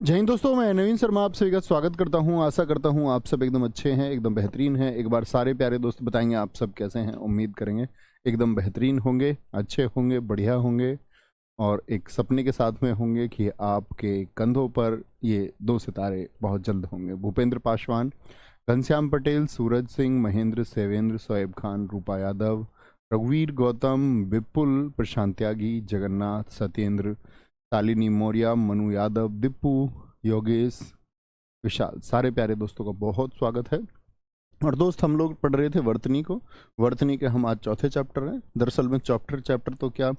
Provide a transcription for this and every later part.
जय हिंद दोस्तों, मैं नवीन शर्मा आप सभी का स्वागत करता हूं। आशा करता हूं आप सब एकदम अच्छे हैं, एकदम बेहतरीन हैं। एक बार सारे प्यारे दोस्त बताएंगे आप सब कैसे हैं। उम्मीद करेंगे एकदम बेहतरीन होंगे, अच्छे होंगे, बढ़िया होंगे और एक सपने के साथ में होंगे कि आपके कंधों पर ये दो सितारे बहुत जल्द होंगे। भूपेंद्र पासवान, घनश्याम पटेल, सूरज सिंह, महेंद्र, सेवेंद्र, शोएब खान, रूपा यादव, रघुवीर गौतम, विपुल, प्रशांत त्यागी, जगन्नाथ, सत्येंद्र, शालिनी मौर्य, मनु यादव, दीपू, योगेश, विशाल, सारे प्यारे दोस्तों का बहुत स्वागत है। और दोस्त, हम लोग पढ़ रहे थे वर्तनी को। वर्तनी के हम आज चौथे चैप्टर हैं। दरअसल में चैप्टर तो क्या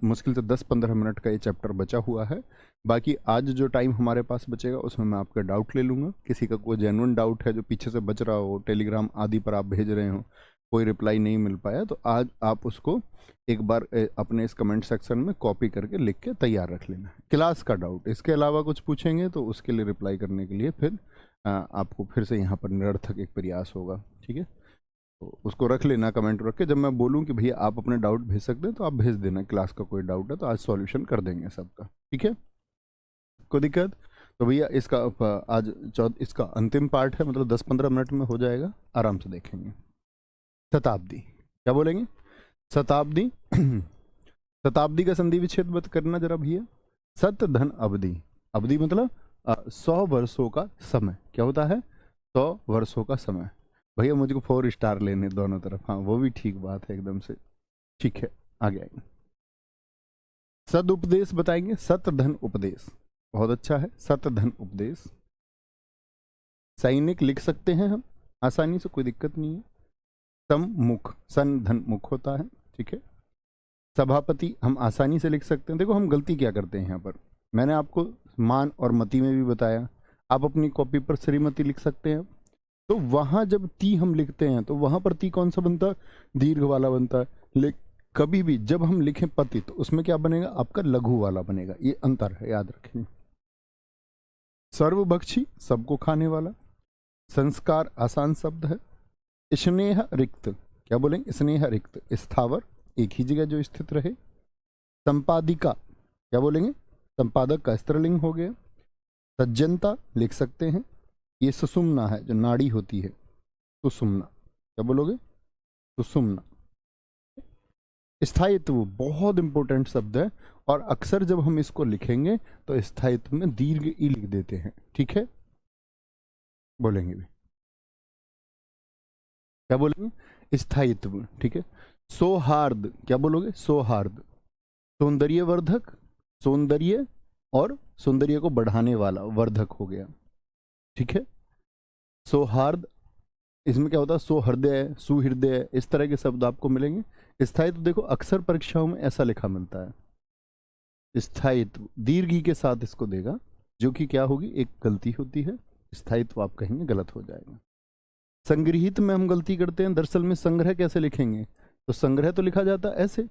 मुश्किल से 10-15 मिनट का ये चैप्टर बचा हुआ है। बाकी आज जो टाइम हमारे पास बचेगा उसमें मैं आपका डाउट ले लूँगा। किसी का कोई जेन्युइन डाउट है जो पीछे से बच रहा हो, टेलीग्राम आदि पर आप भेज रहे हो, कोई रिप्लाई नहीं मिल पाया, तो आज आप उसको एक बार अपने इस कमेंट सेक्शन में कॉपी करके लिख के तैयार रख लेना है। क्लास का डाउट इसके अलावा कुछ पूछेंगे तो उसके लिए रिप्लाई करने के लिए फिर आपको फिर से यहाँ पर निरर्थक एक प्रयास होगा। ठीक है, तो उसको रख लेना, कमेंट रख के। जब मैं बोलूँ कि भैया आप अपने डाउट भेज सकते हैं तो आप भेज देना। क्लास का कोई डाउट है तो आज सॉल्यूशन कर देंगे सबका। ठीक है, कोई दिक्कत? तो भैया इसका आज इसका अंतिम पार्ट है, मतलब 10-15 मिनट में हो जाएगा, आराम से देखेंगे। शताब्दी, क्या बोलेंगे? शताब्दी। शताब्दी का संधि विच्छेद मत करना जरा भैया। सत धन अवधि, अवधि मतलब 100 वर्षों का समय। क्या होता है? 100 वर्षों का समय। भैया मुझको 4 स्टार लेने दोनों तरफ। हाँ, वो भी ठीक बात है एकदम से। ठीक है, आगे आएंगे। सद उपदेश बताएंगे। सत धन उपदेश बहुत अच्छा है। सत धन उपदेश। सैनिक लिख सकते हैं हम आसानी से, कोई दिक्कत नहीं है। सम्मुख, सन धन मुख होता है। ठीक है। सभापति हम आसानी से लिख सकते हैं। देखो हम गलती क्या करते हैं यहाँ पर, मैंने आपको मान और मति में भी बताया। आप अपनी कॉपी पर श्रीमती लिख सकते हैं। तो वहां जब ती हम लिखते हैं तो वहां पर ती कौन सा बनता है? दीर्घ वाला बनता है। कभी भी जब हम लिखें पति तो उसमें क्या बनेगा? आपका लघु वाला बनेगा। ये अंतर है, याद रखें। सर्वभक्षी, सबको खाने वाला। संस्कार आसान शब्द है। स्नेह रिक्त, क्या बोलेंगे? स्नेह रिक्त, स्थावर, एक ही जगह जो स्थित रहे। संपादिका, क्या बोलेंगे? संपादक का स्त्रीलिंग हो गया। सज्जनता लिख सकते हैं। ये सुषुम्ना है, जो नाड़ी होती है, सुषुम्ना। क्या बोलोगे? सुषुम्ना। स्थायित्व बहुत इंपॉर्टेंट शब्द है और अक्सर जब हम इसको लिखेंगे तो स्थायित्व में दीर्घ ई लिख देते हैं। ठीक है, बोलेंगे भी। क्या बोलेंगे? स्थायित्व। ठीक है। सौहार्द, क्या बोलोगे? सौहार्द। सौंदर्यवर्धक, सौंदर्य और सौंदर्य को बढ़ाने वाला वर्धक हो गया। ठीक है। सौहार्द, इसमें क्या होता है? सौहृदय, सुहृदय, इस तरह के शब्द आपको मिलेंगे। स्थायित्व देखो अक्सर परीक्षाओं में ऐसा लिखा मिलता है। स्थायित्व दीर्घ ई के साथ इसको देगा, जो कि क्या होगी? एक गलती होती है। स्थायित्व आप कहेंगे गलत हो जाएगा। संग्रहित में हम गलती करते हैं। दरअसल में संग्रह कैसे लिखेंगे? तो संग्रह तो लिखा जाता है ऐसे,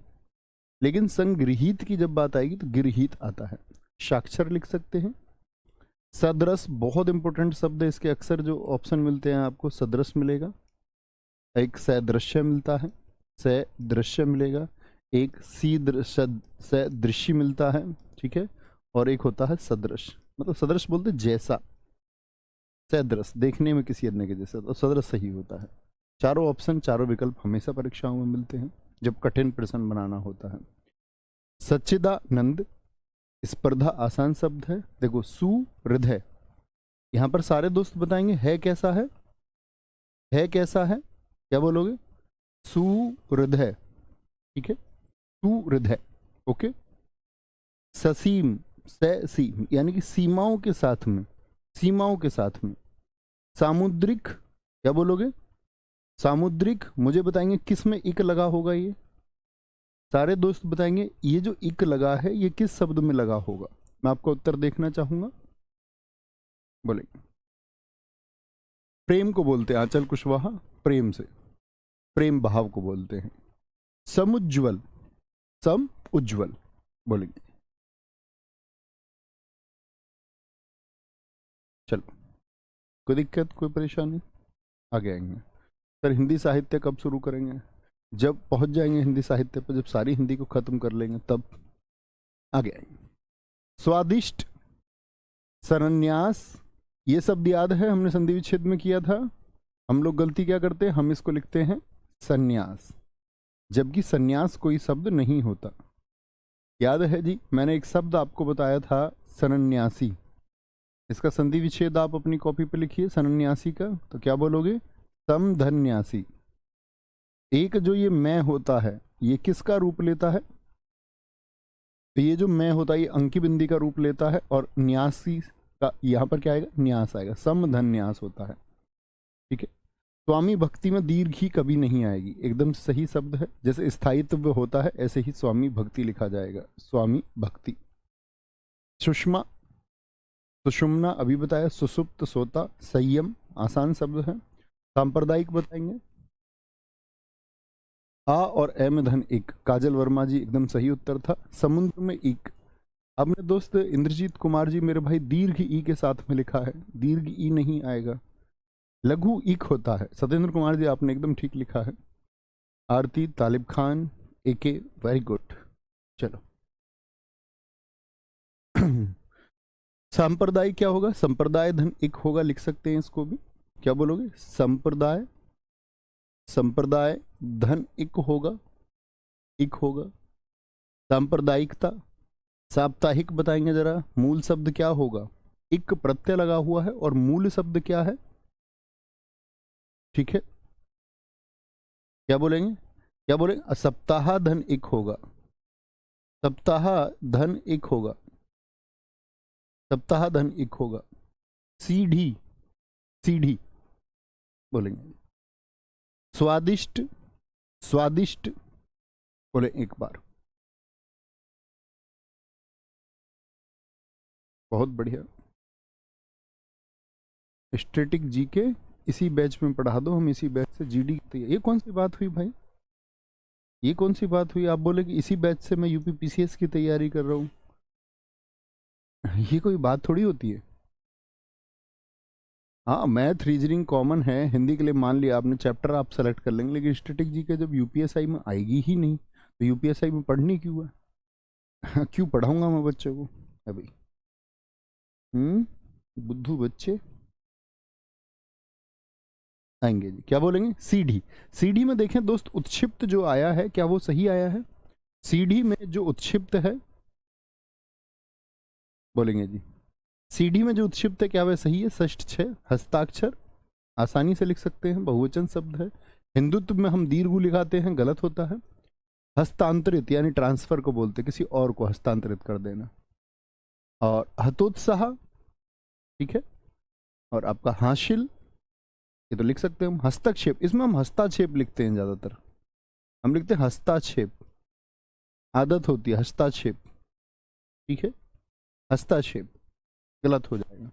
लेकिन संग्रहित की जब बात आएगी तो गृहीत आता है। साक्षर लिख सकते हैं। सदृश बहुत इंपॉर्टेंट शब्द है। इसके अक्सर जो ऑप्शन मिलते हैं आपको, सदृश मिलेगा, एक सदृश्य मिलता है, सदृश्य मिलेगा, एक सदृशी मिलता है। ठीक है, और एक होता है सदृश, मतलब सदृश बोलते जैसा, सदृश देखने में किसी अन्य के जैसा, तो सदृश सही होता है। चारों ऑप्शन, चारों विकल्प हमेशा परीक्षाओं में मिलते हैं जब कठिन प्रश्न बनाना होता है। सच्चिदानंद, स्पर्धा आसान शब्द है। देखो सुहृदय, यहां पर सारे दोस्त बताएंगे है कैसा है? है कैसा है? क्या बोलोगे? सुहृदय। ठीक है, सुहृदय। ओके। ससीम, ससीम यानी कि सीमाओं के साथ में, सीमाओं के साथ में। सामुद्रिक, क्या बोलोगे? सामुद्रिक, मुझे बताएंगे किस में इक लगा होगा? ये सारे दोस्त बताएंगे ये जो इक लगा है ये किस शब्द में लगा होगा। मैं आपको उत्तर देखना चाहूंगा, बोलेंगे। प्रेम को बोलते हैं आंचल कुशवाहा, प्रेम से, प्रेम भाव को बोलते हैं। समुज्ज्वल, सम उज्ज्वल, बोलेंगे। चलो, कोई दिक्कत, कोई परेशानी? आगे आएंगे। सर हिंदी साहित्य कब शुरू करेंगे? जब पहुंच जाएंगे हिंदी साहित्य पर, जब सारी हिंदी को खत्म कर लेंगे तब आगे आएंगे। स्वादिष्ट, सरन्यास, ये शब्द याद है, हमने संधि विच्छेद में किया था। हम लोग गलती क्या करते हैं, हम इसको लिखते हैं संन्यास, जबकि संन्यास कोई शब्द नहीं होता। याद है जी, मैंने एक शब्द आपको बताया था सरन्यासी, इसका संधि विच्छेद आप अपनी कॉपी पे लिखिए सरन्यासी का, तो क्या बोलोगे, समधन्यासी। एक जो ये मैं होता है, ये किसका रूप लेता है, तो ये जो मैं होता है ये अंकी बिंदी का रूप लेता है, और न्यासी का यहाँ पर क्या आएगा, न्यास आएगा, समधन्यास होता है। ठीक है, स्वामी भक्ति में दीर्घ ही कभी नहीं आएगी, एकदम सही शब्द है। जैसे स्थायित्व होता है ऐसे ही स्वामी भक्ति लिखा जाएगा, स्वामी भक्ति। सुषमा, सुषुम्ना अभी बताया, सुसुप्त, सोता, संयम आसान शब्द है। सांप्रदायिक बताएंगे, आ और ए में धन एक, काजल वर्मा जी एकदम सही उत्तर था। समुद्र में एक, आपने दोस्त इंद्रजीत कुमार जी मेरे भाई दीर्घ ई के साथ में लिखा है, दीर्घ ई नहीं आएगा, लघु ईक होता है। सत्येंद्र कुमार जी आपने एकदम ठीक लिखा है। आरती, तालिब खान, एके, वेरी गुड। चलो संप्रदाय क्या होगा, संप्रदाय धन एक होगा, लिख सकते हैं इसको भी, क्या बोलोगे, संप्रदाय, संप्रदाय धन एक होगा, एक होगा। सांप्रदायिकता, साप्ताहिक बताएंगे जरा, मूल शब्द क्या होगा, एक प्रत्यय लगा हुआ है और मूल शब्द क्या है, ठीक है, क्या बोलेंगे, क्या बोलेंगे, सप्ताह धन एक होगा, सप्ताह धन एक होगा, सप्ताह धन एक होगा। सीढ़ी, सीढ़ी बोलेंगे। स्वादिष्ट, स्वादिष्ट बोले एक बार, बहुत बढ़िया। स्टैटिक जीके इसी बैच में पढ़ा दो, हम इसी बैच से जीडी की तैयारी, ये कौन सी बात हुई भाई, ये कौन सी बात हुई, आप बोले कि इसी बैच से मैं यूपी पीसीएस की तैयारी कर रहा हूँ, ये कोई बात थोड़ी होती है। हाँ, मैथ रीजनिंग कॉमन है, हिंदी के लिए मान लिया आपने चैप्टर आप सेलेक्ट कर लेंगे, लेकिन स्टैटिक जीके जब यूपीएसआई में आएगी ही नहीं तो यूपीएसआई में पढ़नी क्यों है क्यों पढ़ाऊंगा मैं बच्चों को अभी, बुद्धू बच्चे आएंगे जी। क्या बोलेंगे, सीढ़ी, सीढ़ी में देखें दोस्त, उत्क्षिप्त जो आया है क्या वो सही आया है, सीढ़ी में जो उत्क्षिप्त है, बोलेंगे जी, सीढ़ी में जो उत्क्षिप्त है क्या वह सही है, षष्ठ छह, हस्ताक्षर आसानी से लिख सकते हैं, बहुवचन शब्द है। हिंदुत्व में हम दीर्घ लिखाते हैं, गलत होता है। हस्तांतरित यानी ट्रांसफर को बोलते, किसी और को हस्तांतरित कर देना। और हतोत्साह, ठीक है, और आपका हासिल, ये तो लिख सकते हैं हम। हस्तक्षेप, इसमें हम हस्ताक्षेप लिखते हैं ज्यादातर, हम लिखते हैं हस्ताक्षेप, आदत होती है हस्ताक्षेप, ठीक है, हस्ताक्षेप गलत हो जाएगा।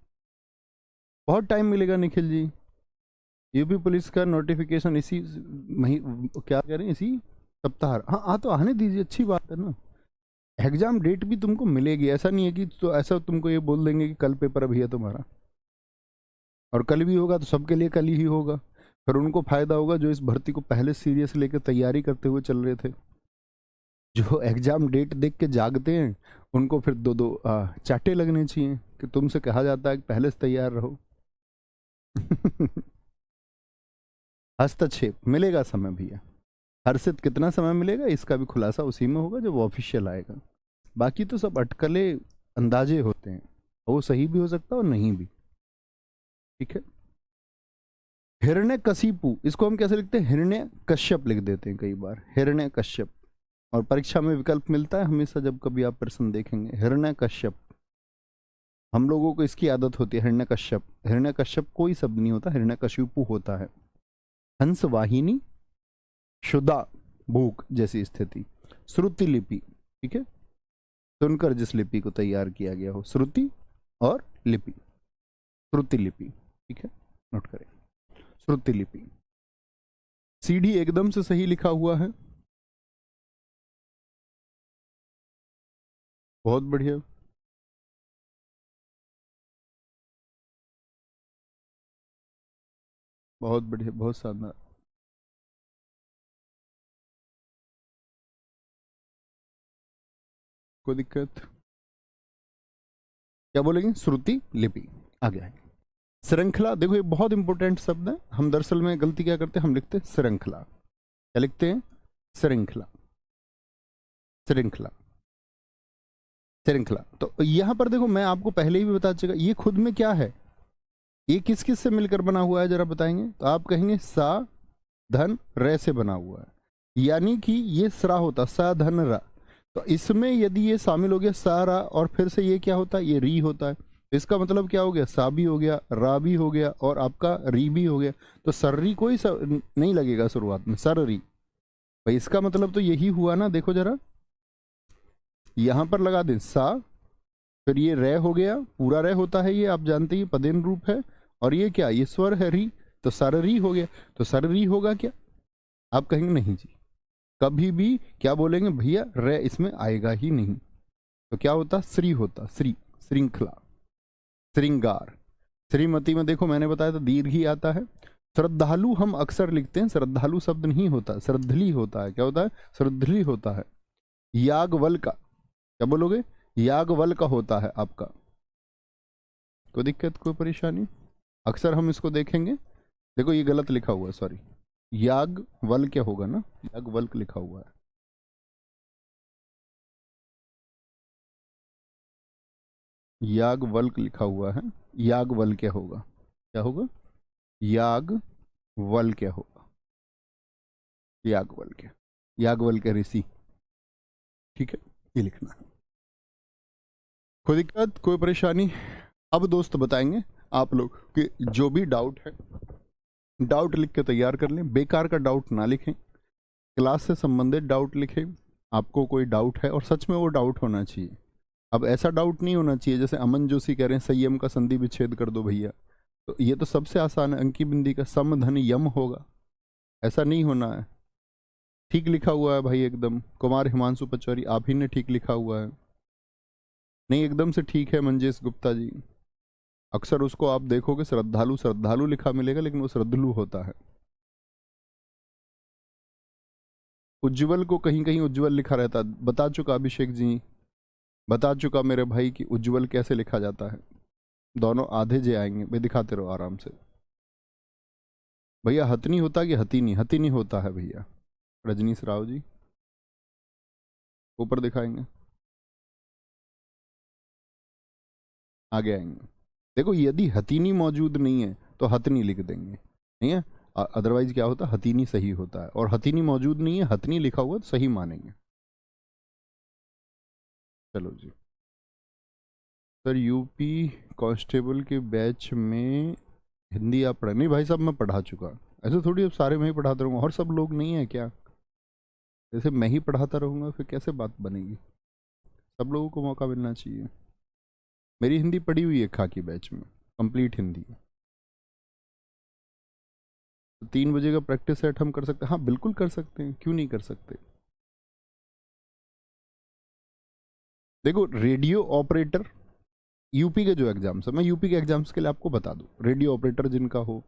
बहुत टाइम मिलेगा निखिल जी, यूपी पुलिस का नोटिफिकेशन इसी क्या कह रहे हैं, इसी सप्ताह, हाँ तो आने दीजिए, अच्छी बात है ना। एग्जाम डेट भी तुमको मिलेगी, ऐसा नहीं है कि तो ऐसा तुमको ये बोल देंगे कि कल पेपर अभी है तुम्हारा, और कल भी होगा तो सबके लिए कल ही होगा, फिर उनको फायदा होगा जो इस भर्ती को पहले सीरियस लेकर तैयारी करते हुए चल रहे थे। जो एग्जाम डेट देख के जागते हैं उनको फिर दो दो चाटे लगने चाहिए कि तुमसे कहा जाता है कि पहले से तैयार रहो हस्तक्षेप मिलेगा समय भैया, हर्षित कितना समय मिलेगा इसका भी खुलासा उसी में होगा जब ऑफिशियल आएगा, बाकी तो सब अटकले अंदाजे होते हैं, वो सही भी हो सकता है और नहीं भी, ठीक है। हिरण्य कशिपु, इसको हम कैसे लिखते हैं, हिरण्य कश्यप लिख देते हैं कई बार, हिरण्य कश्यप, और परीक्षा में विकल्प मिलता है हमेशा जब कभी आप प्रश्न देखेंगे, हिरण्य कश्यप, हम लोगों को इसकी आदत होती है हिरण्य कश्यप, हिरण्य कश्यप कोई शब्द नहीं होता, हिरण्य कशिपु होता है। हंस वाहिनी, शुदा भूख जैसी स्थिति। श्रुति लिपि, ठीक है, सुनकर जिस लिपि को तैयार किया गया हो, श्रुति और लिपि, श्रुति लिपि, ठीक है, नोट करें, श्रुति लिपि। सीढ़ी एकदम से सही लिखा हुआ है, बहुत बढ़िया, बहुत बढ़िया, बहुत शानदार। कोई दिक्कत, क्या बोलेंगे? श्रुति लिपि। आगे आएंगे। श्रृंखला, देखो ये बहुत इंपॉर्टेंट शब्द है। हम दरअसल में गलती क्या करते हैं, हम लिखते हैं श्रृंखला। क्या लिखते हैं? श्रृंखला, श्रृंखला, श्रृंखला। तो यहां पर देखो, मैं आपको पहले ही भी बता चुका, ये खुद में क्या है, ये किस किस से मिलकर बना हुआ है जरा बताएंगे? तो आप कहेंगे सा धन रे से बना हुआ है, यानी कि ये सरा होता, सा धन रा। तो इसमें यदि ये शामिल हो गया सा रा, और फिर से ये क्या होता है, ये री होता है। तो इसका मतलब क्या हो गया, सा भी हो गया, रा भी हो गया, और आपका री भी हो गया। तो सर्री कोई नहीं लगेगा शुरुआत में, सर री। भाई इसका मतलब तो यही हुआ ना, देखो जरा, यहां पर लगा दें सा, फिर ये रे हो गया, पूरा रे होता है ये, आप जानते हैं पदेन रूप है। और ये क्या, ये स्वर है री, तो सररी हो गया। तो सररी होगा क्या? आप कहेंगे नहीं जी, कभी भी क्या बोलेंगे भैया, रे इसमें आएगा ही नहीं। तो क्या होता, श्री होता, श्री, श्रृंखला, श्रृंगार। श्रीमती में देखो मैंने बताया था दीर्घ ही आता है। श्रद्धालु हम अक्सर लिखते हैं, श्रद्धालु शब्द नहीं होता, श्रद्धली होता है। क्या होता है? श्रद्धली होता है। यागवल का, क्या बोलोगे? यागवल का होता है आपका। कोई दिक्कत, कोई परेशानी? अक्सर हम इसको देखेंगे। देखो ये गलत लिखा हुआ है, सॉरी, यागवल क्या होगा ना, यागवल्क लिखा हुआ है। यागवल्क लिखा हुआ है, यागवल क्या होगा? क्या होगा? यागवल क्या होगा? यागवल क्या, यागवल के ऋषि। ठीक है, ये लिखना है। कोई दिक्कत, कोई परेशानी? अब दोस्त बताएंगे आप लोग कि जो भी डाउट है, डाउट लिख के तैयार कर लें, बेकार का डाउट ना लिखें, क्लास से संबंधित डाउट लिखें। आपको कोई डाउट है और सच में वो डाउट होना चाहिए। अब ऐसा डाउट नहीं होना चाहिए जैसे अमन जोशी कह रहे हैं संयम का संधि विच्छेद कर दो भैया। तो ये तो सबसे आसान है, अंकी बिंदी का सम धन यम होगा, ऐसा नहीं होना है। ठीक लिखा हुआ है भाई एकदम, कुमार हिमांशु पचौरी आप ही ने ठीक लिखा हुआ है। नहीं एकदम से ठीक है मंजेश गुप्ता जी। अक्सर उसको आप देखोगे श्रद्धालु श्रद्धालु लिखा मिलेगा, लेकिन वो श्रद्धलु होता है। उज्जवल को कहीं कहीं उज्जवल लिखा रहता है, बता चुका अभिषेक जी, बता चुका मेरे भाई कि उज्जवल कैसे लिखा जाता है। दोनों आधे जे आएंगे भाई, दिखाते रहो आराम से। भैया हथनी होता कि हथीनी? हथीनी होता है भैया। रजनीश राव जी ऊपर दिखाएंगे, आगे आएंगे। देखो यदि हथीनी मौजूद नहीं है तो हथनी लिख देंगे, नहीं है? अदरवाइज क्या होता है, हथीनी सही होता है, और हथीनी मौजूद नहीं है, हथनी लिखा हुआ तो सही मानेंगे। चलो जी। सर यूपी कांस्टेबल के बैच में हिंदी आप पढ़ा? नहीं भाई साहब मैं पढ़ा चुका। ऐसे थोड़ी अब सारे मैं ही पढ़ाता रहूँगा, और सब लोग नहीं है क्या? जैसे मैं ही पढ़ाता रहूँगा फिर कैसे बात बनेगी? सब लोगों को मौका मिलना चाहिए। मेरी हिंदी पढ़ी हुई है खाकी बैच में, कंप्लीट हिंदी। तो 3 बजे का प्रैक्टिस सेट हम कर सकते हैं? हाँ बिल्कुल कर सकते हैं, क्यों नहीं कर सकते। देखो रेडियो ऑपरेटर, यूपी के जो एग्जाम्स है, मैं यूपी के एग्जाम्स के लिए आपको बता दूं, रेडियो ऑपरेटर जिनका हो,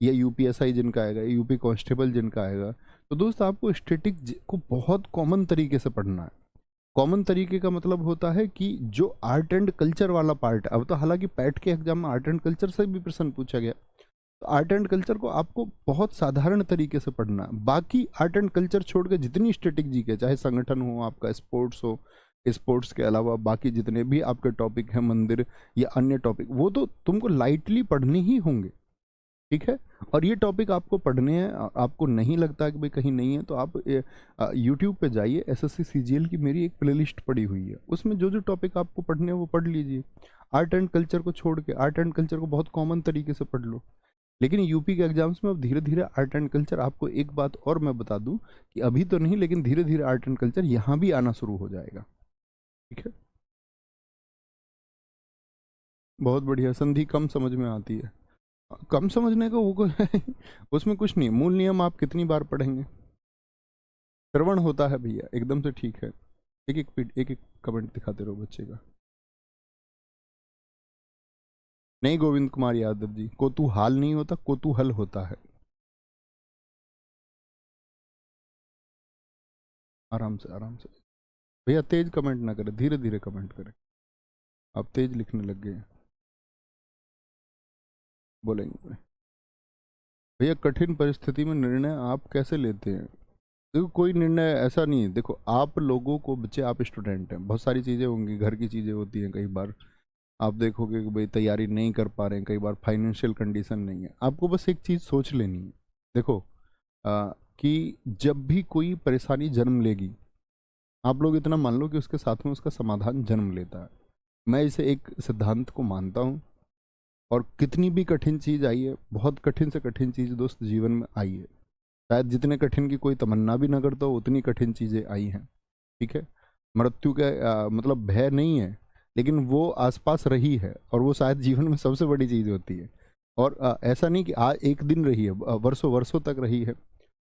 या यूपीएसआई जिनका आएगा, यूपी कांस्टेबल जिनका आएगा, तो दोस्त आपको स्टैटिक को बहुत कॉमन तरीके से पढ़ना है। कॉमन तरीके का मतलब होता है कि जो आर्ट एंड कल्चर वाला पार्ट, अब तो हालांकि पैट के एग्जाम में आर्ट एंड कल्चर से भी प्रश्न पूछा गया, तो आर्ट एंड कल्चर को आपको बहुत साधारण तरीके से पढ़ना है। बाकी आर्ट एंड कल्चर छोड़ के जितनी स्टैटिक जी के, चाहे संगठन हो, आपका स्पोर्ट्स हो, स्पोर्ट्स के अलावा बाकी जितने भी आपके टॉपिक हैं, मंदिर या अन्य टॉपिक, वो तो तुमको लाइटली पढ़ने ही होंगे। ठीक है, और ये टॉपिक आपको पढ़ने हैं, आपको नहीं लगता कि भाई कहीं नहीं है, तो आप यूट्यूब पे जाइए, एसएससी सीजीएल की मेरी एक प्लेलिस्ट पड़ी हुई है, उसमें जो जो टॉपिक आपको पढ़ने हैं वो पढ़ लीजिए। आर्ट एंड कल्चर को छोड़ के, आर्ट एंड कल्चर को बहुत कॉमन तरीके से पढ़ लो। लेकिन यूपी के एग्जाम्स में अब धीरे धीरे आर्ट एंड कल्चर, आपको एक बात और मैं बता दूं कि अभी तो नहीं, लेकिन धीरे धीरे आर्ट एंड कल्चर यहाँ भी आना शुरू हो जाएगा। ठीक है, बहुत बढ़िया। संधि कम समझ में आती है, कम समझने का वो उसमें कुछ नहीं, मूल नियम आप कितनी बार पढ़ेंगे। श्रवण होता है भैया, एकदम से ठीक है। एक एक कमेंट दिखाते रहो बच्चे का। नहीं गोविंद कुमार यादव जी, कोतूहाल नहीं होता, कोतूहल होता है। आराम से आराम से भैया, तेज कमेंट ना करें, धीरे धीरे कमेंट करें। आप तेज लिखने लग गए हैं। बोलेंगे भैया कठिन परिस्थिति में निर्णय आप कैसे लेते हैं? देखो कोई निर्णय ऐसा नहीं है, देखो आप लोगों को, बच्चे आप स्टूडेंट हैं, बहुत सारी चीज़ें होंगी, घर की चीज़ें होती हैं, कई बार आप देखोगे कि भाई तैयारी नहीं कर पा रहे हैं, कई बार फाइनेंशियल कंडीशन नहीं है, आपको बस एक चीज़ सोच लेनी है। देखो कि जब भी कोई परेशानी जन्म लेगी, आप लोग इतना मान लो कि उसके साथ में उसका समाधान जन्म लेता है। मैं इसे एक सिद्धांत को मानता हूँ। और कितनी भी कठिन चीज़ आई है, बहुत कठिन से कठिन चीज़ दोस्त जीवन में आई है, शायद जितने कठिन की कोई तमन्ना भी ना करता हो उतनी कठिन चीज़ें आई हैं। ठीक है, मृत्यु का मतलब भय नहीं है, लेकिन वो आसपास रही है, और वो शायद जीवन में सबसे बड़ी चीज़ होती है। और ऐसा नहीं कि आज एक दिन रही है, वर्षों वर्षों तक रही है।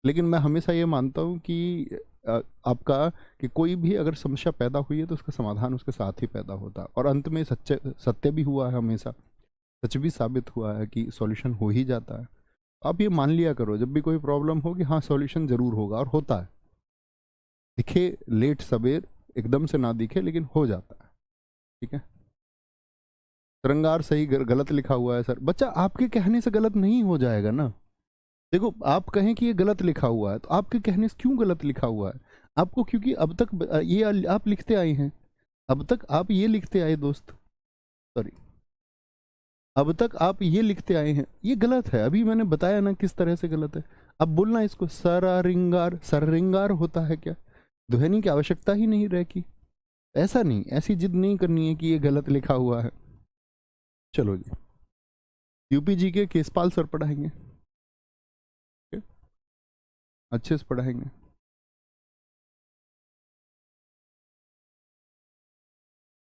लेकिन मैं हमेशा ये मानता हूँ कि आपका कि कोई भी अगर समस्या पैदा हुई है तो उसका समाधान उसके साथ ही पैदा होता है, और अंत में सच्चे सत्य भी हुआ है, हमेशा सच भी साबित हुआ है कि सॉल्यूशन हो ही जाता है। आप ये मान लिया करो जब भी कोई प्रॉब्लम हो कि हाँ सॉल्यूशन जरूर होगा, और होता है। दिखे लेट सवेर, एकदम से ना दिखे, लेकिन हो जाता है। ठीक है, श्रृंगार सही गलत लिखा हुआ है सर। बच्चा आपके कहने से गलत नहीं हो जाएगा ना। देखो आप कहें कि ये गलत लिखा हुआ है, तो आपके कहने से क्यों गलत लिखा हुआ है? आपको, क्योंकि अब तक ये आप लिखते आए हैं, अब तक आप ये लिखते आए दोस्त, सॉरी, अब तक आप ये लिखते आए हैं, ये गलत है। अभी मैंने बताया ना किस तरह से गलत है। अब बोलना इसको सरारिंगार, सररिंगार होता है क्या? ध्वनि की आवश्यकता ही नहीं रहेगी। ऐसा नहीं, ऐसी जिद नहीं करनी है कि ये गलत लिखा हुआ है। चलो जी, यूपी जी के केसपाल सर पढ़ाएंगे, अच्छे से पढ़ाएंगे।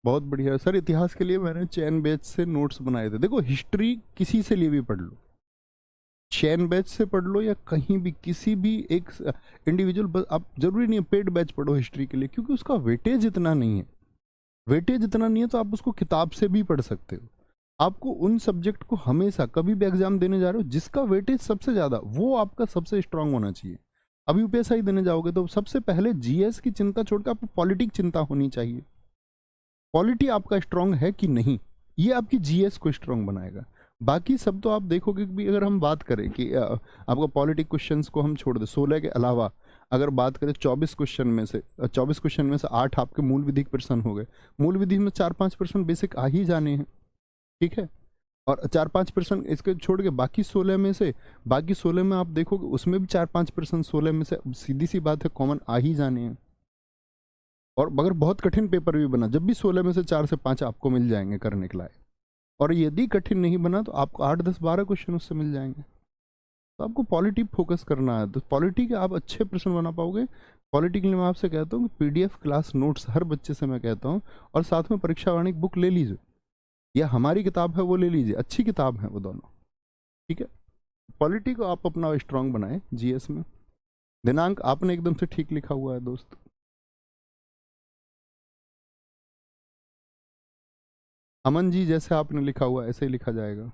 बहुत बढ़िया सर। इतिहास के लिए मैंने चैन बैच से नोट्स बनाए थे। देखो हिस्ट्री किसी से लिए भी पढ़ लो, चैन बैच से पढ़ लो या कहीं भी किसी भी एक इंडिविजुअल, आप जरूरी नहीं है पेड बैच पढ़ो हिस्ट्री के लिए, क्योंकि उसका वेटेज इतना नहीं है। वेटेज इतना नहीं है तो आप उसको किताब से भी पढ़ सकते हो। आपको उन सब्जेक्ट को हमेशा कभी भी एग्जाम देने जा रहे हो जिसका वेटेज सबसे ज्यादा, वो आपका सबसे स्ट्रांग होना चाहिए। अभी यूपीएसआई देने जाओगे तो सबसे पहले जीएस की चिंता छोड़कर आपको पॉलिटिक चिंता होनी चाहिए। पॉलिटी आपका स्ट्रांग है कि नहीं, ये आपकी जीएस को स्ट्रांग बनाएगा। बाकी सब तो आप देखोगे कि अगर हम बात करें कि आपका पॉलिटिक क्वेश्चंस को हम छोड़ दें, 16 के अलावा अगर बात करें 24 क्वेश्चन में से 8 आपके मूल विधि के प्रश्न हो गए। मूल विधि में 4-5 प्रश्न बेसिक आ ही जाने हैं। ठीक है, और 4-5 प्रश्न इसके छोड़ के बाकी 16 में आप देखोगे उसमें भी 4-5 प्रश्न 16 में से सीधी सी बात है कॉमन आ ही जाने हैं। और अगर बहुत कठिन पेपर भी बना, जब भी 16 में से 4 से 5 आपको मिल जाएंगे करने के लायक। और यदि कठिन नहीं बना तो आपको 8-10-12 क्वेश्चन उससे मिल जाएंगे। तो आपको पॉलिटी फोकस करना है, तो पॉलिटी के आप अच्छे प्रश्न बना पाओगे। पॉलिटी के लिए मैं आपसे कहता हूँ कि पीडीएफ क्लास नोट्स हर बच्चे से मैं कहता हूँ, और साथ में परीक्षा वाणी बुक ले लीजिए, या हमारी किताब है वो ले लीजिए, अच्छी किताब है वो दोनों। ठीक है, पॉलिटी को आप अपना स्ट्रांग बनाए जीएस में। दिनांक आपने एकदम से ठीक लिखा हुआ है दोस्त। अमन जी जैसे आपने लिखा हुआ ऐसे ही लिखा जाएगा।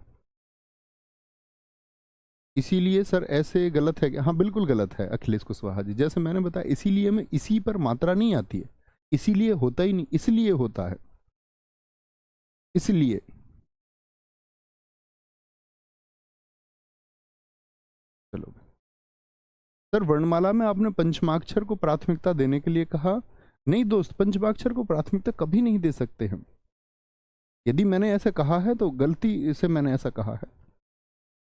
इसीलिए सर ऐसे गलत है कि हाँ बिल्कुल गलत है अखिलेश कुशवाहा जी, जैसे मैंने बताया इसीलिए में इसी पर मात्रा नहीं आती है, इसीलिए होता ही नहीं, इसलिए होता है, इसलिए। चलो सर, वर्णमाला में आपने पंचमाक्षर को प्राथमिकता देने के लिए कहा। नहीं दोस्त, पंचमाक्षर को प्राथमिकता कभी नहीं दे सकते हम। यदि मैंने ऐसा कहा है तो गलती से मैंने ऐसा कहा है।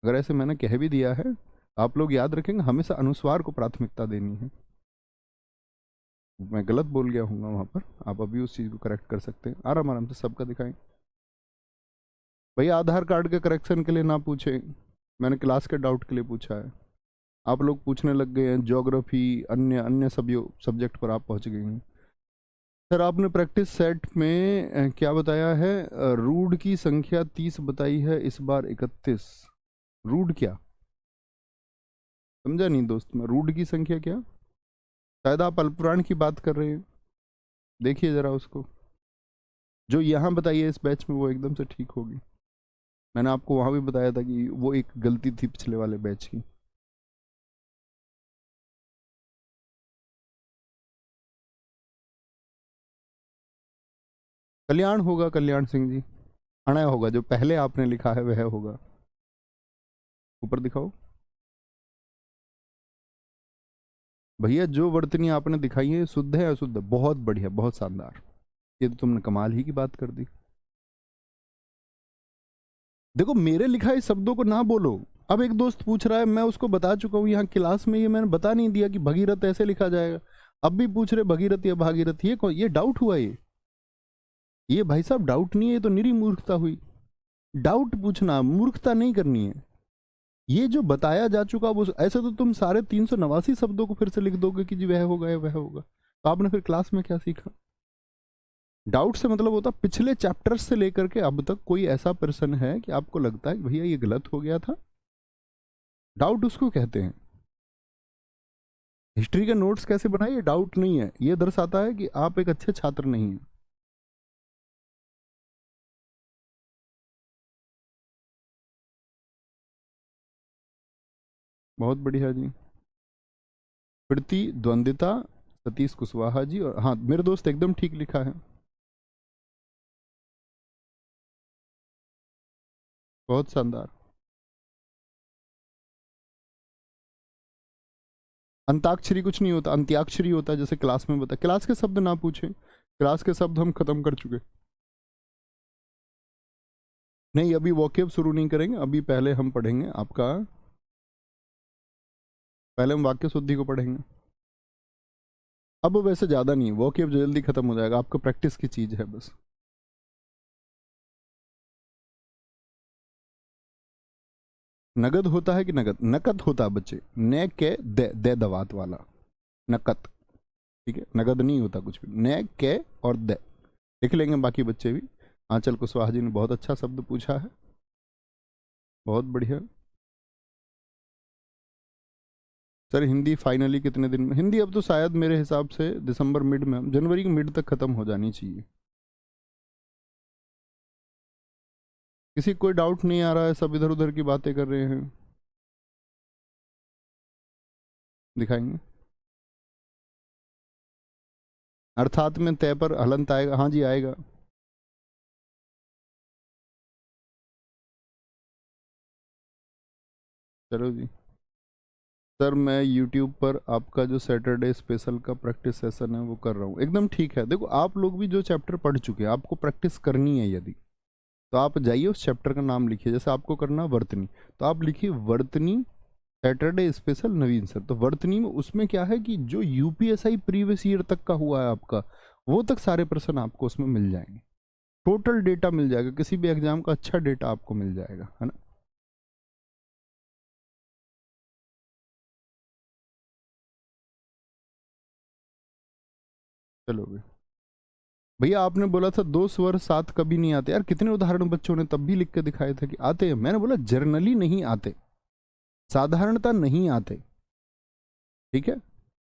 अगर ऐसे मैंने कह भी दिया है, आप लोग याद रखेंगे हमेशा अनुस्वार को प्राथमिकता देनी है। मैं गलत बोल गया हूँ वहां पर, आप अभी उस चीज को करेक्ट कर सकते हैं, आराम आराम से सबका दिखाएं। भैया आधार कार्ड के करेक्शन के लिए ना पूछे, मैंने क्लास के डाउट के लिए पूछा है। आप लोग पूछने लग गए हैं ज्योग्राफी, अन्य अन्य सब्जेक्ट पर आप पहुंच गए हैं। सर आपने प्रैक्टिस सेट में क्या बताया है? रूड की संख्या 30 बताई है, इस बार 31। रूड क्या समझा नहीं दोस्त मैं, रूड की संख्या क्या? शायद आप अल्पपुराण की बात कर रहे हैं, देखिए जरा उसको। जो यहाँ बताइए इस बैच में वो एकदम से ठीक होगी। मैंने आपको वहां भी बताया था कि वो एक गलती थी पिछले वाले बैच की। कल्याण होगा, कल्याण सिंह जी। अणय होगा, जो पहले आपने लिखा है वह होगा। ऊपर दिखाओ भैया, जो वर्तनी आपने दिखाई है शुद्ध है अशुद्ध? बहुत बढ़िया, बहुत शानदार, ये तो तुमने कमाल ही की बात कर दी। देखो मेरे लिखाए शब्दों को ना बोलो। अब एक दोस्त पूछ रहा है, मैं उसको बता चुका हूँ यहाँ क्लास में, ये मैंने बता नहीं दिया कि भगीरथ ऐसे लिखा जाएगा। अब भी पूछ रहे भगीरथ या भागीरथ, ये डाउट हुआ? ये भाई साहब डाउट नहीं है, ये तो निरी मूर्खता हुई। डाउट पूछना, मूर्खता नहीं करनी है। ये जो बताया जा चुका वो ऐसे तो तुम सारे 389 शब्दों को फिर से लिख दोगे कि जी वह होगा या वह होगा, तो आपने फिर क्लास में क्या सीखा? डाउट से मतलब होता पिछले चैप्टर्स से लेकर के अब तक कोई ऐसा पर्सन है कि आपको लगता है कि भैया ये गलत हो गया था, डाउट उसको कहते हैं। हिस्ट्री के नोट्स कैसे बनाए, ये डाउट नहीं है, ये दर्शाता है कि आप एक अच्छे छात्र नहीं हैं। बहुत बढ़िया जी। प्रति द्वंद्विता, सतीश कुशवाहा जी, और हाँ मेरे दोस्त एकदम ठीक लिखा है, बहुत शानदार। अंताक्षरी कुछ नहीं होता, अंत्याक्षरी होता है, जैसे क्लास में बता। क्लास के शब्द ना पूछे, क्लास के शब्द हम खत्म कर चुके। नहीं अभी वॉकेब शुरू नहीं करेंगे, अभी पहले हम पढ़ेंगे आपका, पहले हम वाक्य शुद्धि को पढ़ेंगे। अब वैसे ज़्यादा नहीं, वॉकेब जल्दी खत्म हो जाएगा, आपको प्रैक्टिस की चीज़ है बस। नगद होता है कि नगद? नकद होता है बच्चे, न के दे दवात वाला नकद, ठीक है? नगद नहीं होता कुछ भी, न के और दे लिख लेंगे बाकी बच्चे भी। आंचल कुशवाहा जी ने बहुत अच्छा शब्द पूछा है, बहुत बढ़िया। सर हिंदी फाइनली कितने दिन में? हिंदी अब तो शायद मेरे हिसाब से दिसंबर मिड में, जनवरी के मिड तक खत्म हो जानी चाहिए। किसी कोई डाउट नहीं आ रहा है, सब इधर उधर की बातें कर रहे हैं। दिखाएंगे अर्थात में तय पर हलंत आएगा, हाँ जी आएगा। चलो जी। सर मैं YouTube पर आपका जो सैटरडे स्पेशल का प्रैक्टिस सेशन है वो कर रहा हूँ, एकदम ठीक है। देखो आप लोग भी जो चैप्टर पढ़ चुके हैं, आपको प्रैक्टिस करनी है यदि, तो आप जाइए उस चैप्टर का नाम लिखिए। जैसे आपको करना वर्तनी, तो आप लिखिए वर्तनी सैटरडे स्पेशल नवीन सर। तो वर्तनी में उसमें क्या है कि जो यूपीएसआई प्रीवियस ईयर तक का हुआ है आपका, वो तक सारे प्रश्न आपको उसमें मिल जाएंगे, टोटल डेटा मिल जाएगा, किसी भी एग्जाम का अच्छा डेटा आपको मिल जाएगा, है ना? चलो भाई। भैया आपने बोला था दो स्वर साथ कभी नहीं आते, यार कितने उदाहरण बच्चों ने तब भी लिख के दिखाए थे कि आते हैं। मैंने बोला जर्नली नहीं आते, साधारणता नहीं आते, ठीक है?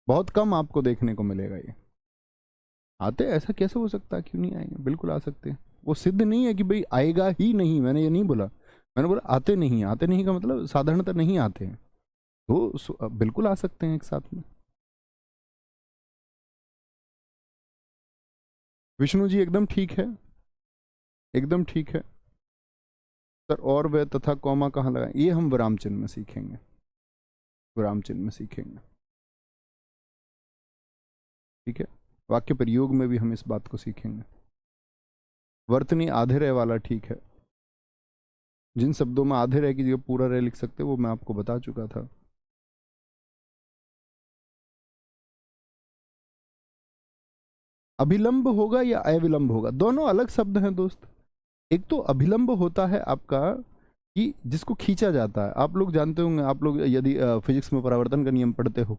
बहुत कम आपको देखने को मिलेगा ये। आते ऐसा कैसे हो सकता है, क्यों नहीं आएंगे? बिल्कुल आ सकते हैं। वो सिद्ध नहीं है कि भाई आएगा ही नहीं, मैंने ये नहीं बोला। मैंने बोला आते नहीं, आते नहीं का मतलब साधारणता नहीं आते हैं, तो बिल्कुल आ सकते हैं एक साथ में। विष्णु जी एकदम ठीक है, एकदम ठीक है सर। और वह तथा कौमा कहाँ लगाए, ये हम विराम चिन्ह में सीखेंगे, विराम चिन्ह में सीखेंगे, ठीक है? वाक्य प्रयोग में भी हम इस बात को सीखेंगे। वर्तनी आधे रह वाला ठीक है, जिन शब्दों में आधे रह की जगह पूरा रह लिख सकते वो मैं आपको बता चुका था। अभिलंब होगा या अविलंब होगा, दोनों अलग शब्द हैं दोस्त। एक तो अभिलंब होता है आपका कि जिसको खींचा जाता है, आप लोग जानते होंगे, आप लोग यदि फिजिक्स में परावर्तन का नियम पढ़ते हो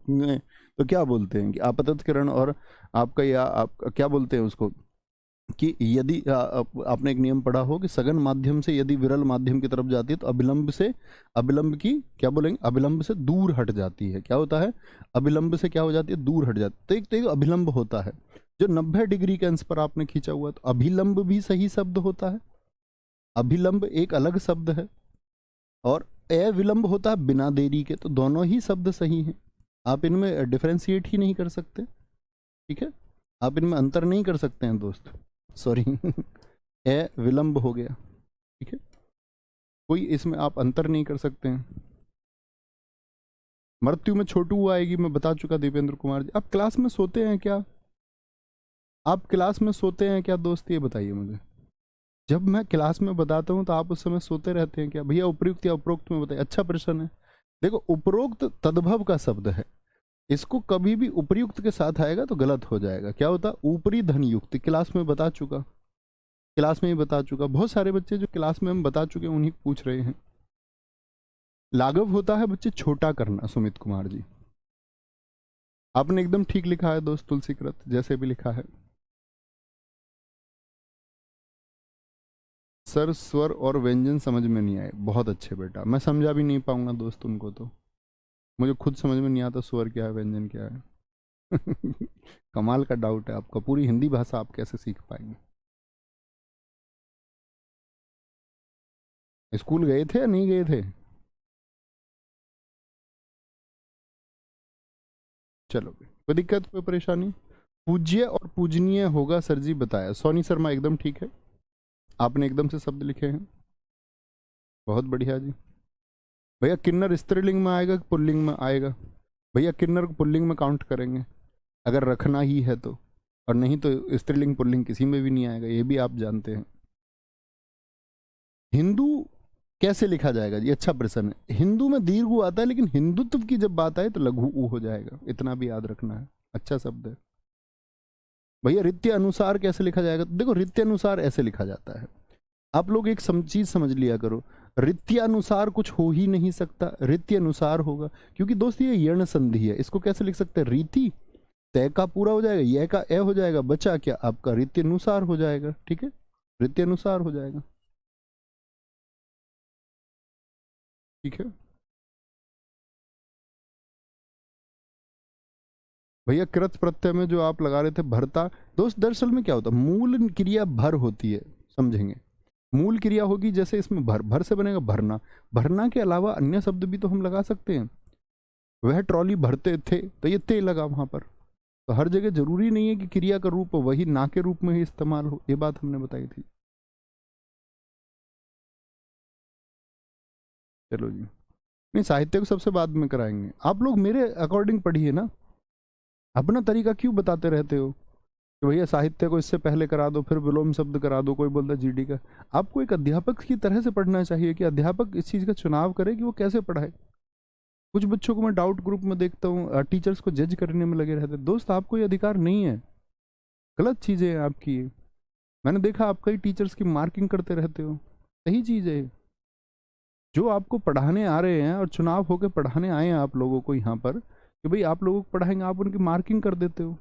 तो क्या बोलते हैं कि आपतत किरण और आपका, या आप क्या बोलते हैं उसको, कि यदि आपने एक नियम पढ़ा हो कि सघन माध्यम से यदि विरल माध्यम की तरफ जाती है तो अभिलंब से, अभिलंब की क्या बोलेंगे, अभिलंब से दूर हट जाती है। क्या होता है? अभिलंब से क्या हो जाती है, दूर हट जाती है। तो एक अभिलंब होता है जो 90 डिग्री के अंश पर आपने खींचा हुआ, तो अभिलंब भी सही शब्द होता है, अभिलंब एक अलग शब्द है। और अविलंब होता है बिना देरी के, तो दोनों ही शब्द सही हैं। आप इनमें डिफ्रेंशिएट ही नहीं कर सकते, ठीक है? आप इनमें अंतर नहीं कर सकते हैं दोस्त। सॉरी ए विलंब हो गया, ठीक है। कोई इसमें आप अंतर नहीं कर सकते हैं। मृत्यु में छोटू आएगी, मैं बता चुका दीपेंद्र कुमार जी। आप क्लास में सोते हैं क्या? आप क्लास में सोते हैं क्या दोस्त, ये बताइए मुझे। जब मैं क्लास में बताता हूँ तो आप उस समय सोते रहते हैं क्या? भैया उपयुक्त या उपरोक्त में बताइए। अच्छा प्रश्न है। देखो, उपरोक्त तद्भव का शब्द है, इसको कभी भी उपयुक्त के साथ आएगा तो गलत हो जाएगा। क्या होता? ऊपरी धन युक्त। क्लास में बता चुका, क्लास में ही बता चुका। बहुत सारे बच्चे जो क्लास में हम बता चुके हैं उन्हीं को पूछ रहे हैं। लाघव होता है बच्चे छोटा करना, सुमित कुमार जी। आपने एकदम ठीक लिखा है दोस्त तुलसीकृत, जैसे भी लिखा है। सर स्वर और व्यंजन समझ में नहीं आए। बहुत अच्छे बेटा, मैं समझा भी नहीं पाऊंगा दोस्त उनको, तो मुझे खुद समझ में नहीं आता स्वर क्या है व्यंजन क्या है। कमाल का डाउट है आपका, पूरी हिंदी भाषा आप कैसे सीख पाएंगे? स्कूल गए थे या नहीं गए थे? चलो कोई दिक्कत कोई परेशानी? पूज्य और पूजनीय होगा सर जी बताया। सोनी शर्मा एकदम ठीक है, आपने एकदम से शब्द लिखे हैं, बहुत बढ़िया जी। भैया किन्नर स्त्रीलिंग में आएगा कि पुल्लिंग में आएगा? भैया किन्नर को पुल्लिंग में काउंट करेंगे अगर रखना ही है तो, और नहीं तो स्त्रीलिंग पुल्लिंग किसी में भी नहीं आएगा, ये भी आप जानते हैं। हिंदू कैसे लिखा जाएगा जी? अच्छा प्रश्न है। हिंदू में दीर्घ ऊ आता है, लेकिन हिंदुत्व की जब बात आए तो लघु ऊ हो जाएगा, इतना भी याद रखना है। अच्छा शब्द है। भैया रित्य अनुसार कैसे लिखा जाएगा? देखो, रित्य अनुसार ऐसे लिखा जाता है। आप लोग एक चीज समझ लिया करो, रित्यानुसार कुछ हो ही नहीं सकता, रित्य अनुसार होगा। क्योंकि दोस्त ये यर्ण संधि है, इसको कैसे लिख सकते हैं? रीति तय का पूरा हो जाएगा, यह का ए हो जाएगा, बचा क्या आपका? रित्य अनुसार हो जाएगा, ठीक है, रित्य अनुसार हो जाएगा, ठीक है। भैया कृत प्रत्यय में जो आप लगा रहे थे भरता, दोस्त दरअसल में क्या होता है, मूल क्रिया भर होती है, समझेंगे। मूल क्रिया होगी, जैसे इसमें भर, भर से बनेगा भरना। भरना के अलावा अन्य शब्द भी तो हम लगा सकते हैं। वह ट्रॉली भरते थे, तो ये ते लगा वहां पर। तो हर जगह जरूरी नहीं है कि क्रिया का रूप वही ना के रूप में ही इस्तेमाल हो, ये बात हमने बताई थी। चलो जी, नहीं साहित्य को सबसे बाद में कराएंगे। आप लोग मेरे अकॉर्डिंग पढ़िए ना, अपना तरीका क्यों बताते रहते हो कि भैया साहित्य को इससे पहले करा दो, फिर विलोम शब्द करा दो, कोई बोलता जीडी का। आपको एक अध्यापक की तरह से पढ़ना चाहिए कि अध्यापक इस चीज़ का चुनाव करे कि वो कैसे पढ़ाए। कुछ बच्चों को मैं डाउट ग्रुप में देखता हूँ, टीचर्स को जज करने में लगे रहते। दोस्त आपको ये अधिकार नहीं है, गलत चीज़ें हैं आपकी ये। मैंने देखा आप कई टीचर्स की मार्किंग करते रहते हो, सही चीज़ है। जो आपको पढ़ाने आ रहे हैं और चुनाव होकर पढ़ाने आए हैं आप लोगों को यहाँ पर कि भाई आप लोगों को पढ़ाएंगे, आप उनकी मार्किंग कर देते हो।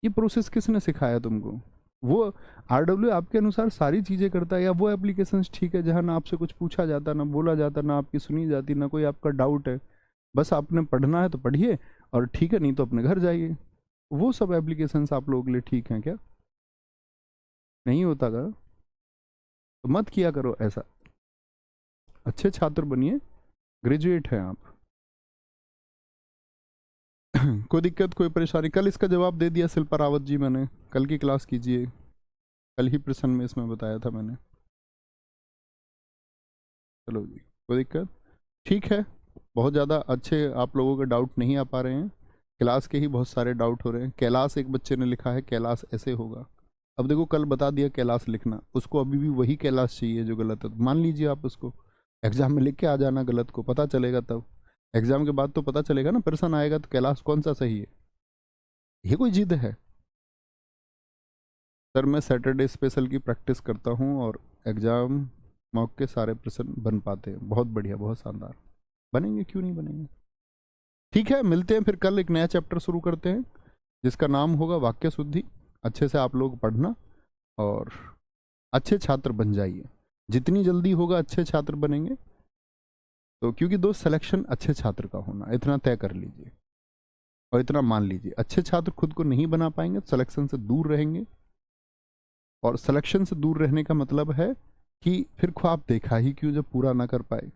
ये प्रोसेस किसने सिखाया तुमको? वो आरडब्ल्यू आपके अनुसार सारी चीज़ें करता है, या वो एप्लीकेशंस ठीक है जहाँ ना आपसे कुछ पूछा जाता, ना बोला जाता, ना आपकी सुनी जाती, ना कोई आपका डाउट है, बस आपने पढ़ना है तो पढ़िए और ठीक है, नहीं तो अपने घर जाइए। वो सब एप्लीकेशंस आप लोगों के लिए ठीक हैं क्या? नहीं होता का तो मत किया करो ऐसा। अच्छे छात्र बनिए, ग्रेजुएट हैं आप। कोई दिक्कत कोई परेशानी? कल इसका जवाब दे दिया शिल्पा रावत जी मैंने, कल की क्लास कीजिए, कल ही प्रश्न में इसमें बताया था मैंने। चलो जी, कोई दिक्कत? ठीक है, बहुत ज़्यादा अच्छे आप लोगों के डाउट नहीं आ पा रहे हैं, क्लास के ही बहुत सारे डाउट हो रहे हैं। कैलाश एक बच्चे ने लिखा है कैलाश ऐसे होगा। अब देखो कल बता दिया कैलाश लिखना, उसको अभी भी वही कैलाश चाहिए जो गलत है, तो मान लीजिए आप उसको एग्जाम में लिख के आ जाना, गलत को पता चलेगा तब। एग्जाम के बाद तो पता चलेगा ना, प्रश्न आएगा तो कैलाश कौन सा सही है। ये कोई जिद है? सर मैं सैटरडे स्पेशल की प्रैक्टिस करता हूँ और एग्ज़ाम मॉक के सारे प्रश्न बन पाते हैं। बहुत बढ़िया, बहुत शानदार, बनेंगे क्यों नहीं बनेंगे। ठीक है, मिलते हैं फिर कल, एक नया चैप्टर शुरू करते हैं जिसका नाम होगा वाक्य शुद्धि। अच्छे से आप लोग पढ़ना और अच्छे छात्र बन जाइए, जितनी जल्दी होगा अच्छे छात्र बनेंगे। तो क्योंकि दोस्त सिलेक्शन अच्छे छात्र का होना, इतना तय कर लीजिए और इतना मान लीजिए, अच्छे छात्र खुद को नहीं बना पाएंगे तो सिलेक्शन से दूर रहेंगे। और सिलेक्शन से दूर रहने का मतलब है कि फिर ख्वाब देखा ही क्यों जब पूरा ना कर पाए।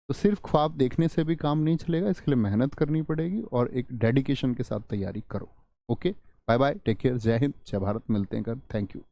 तो सिर्फ ख्वाब देखने से भी काम नहीं चलेगा, इसके लिए मेहनत करनी पड़ेगी और एक डेडिकेशन के साथ तैयारी करो। Okay, bye bye, take care, जय हिंद, जय भारत, मिलते हैं कल, थैंक यू।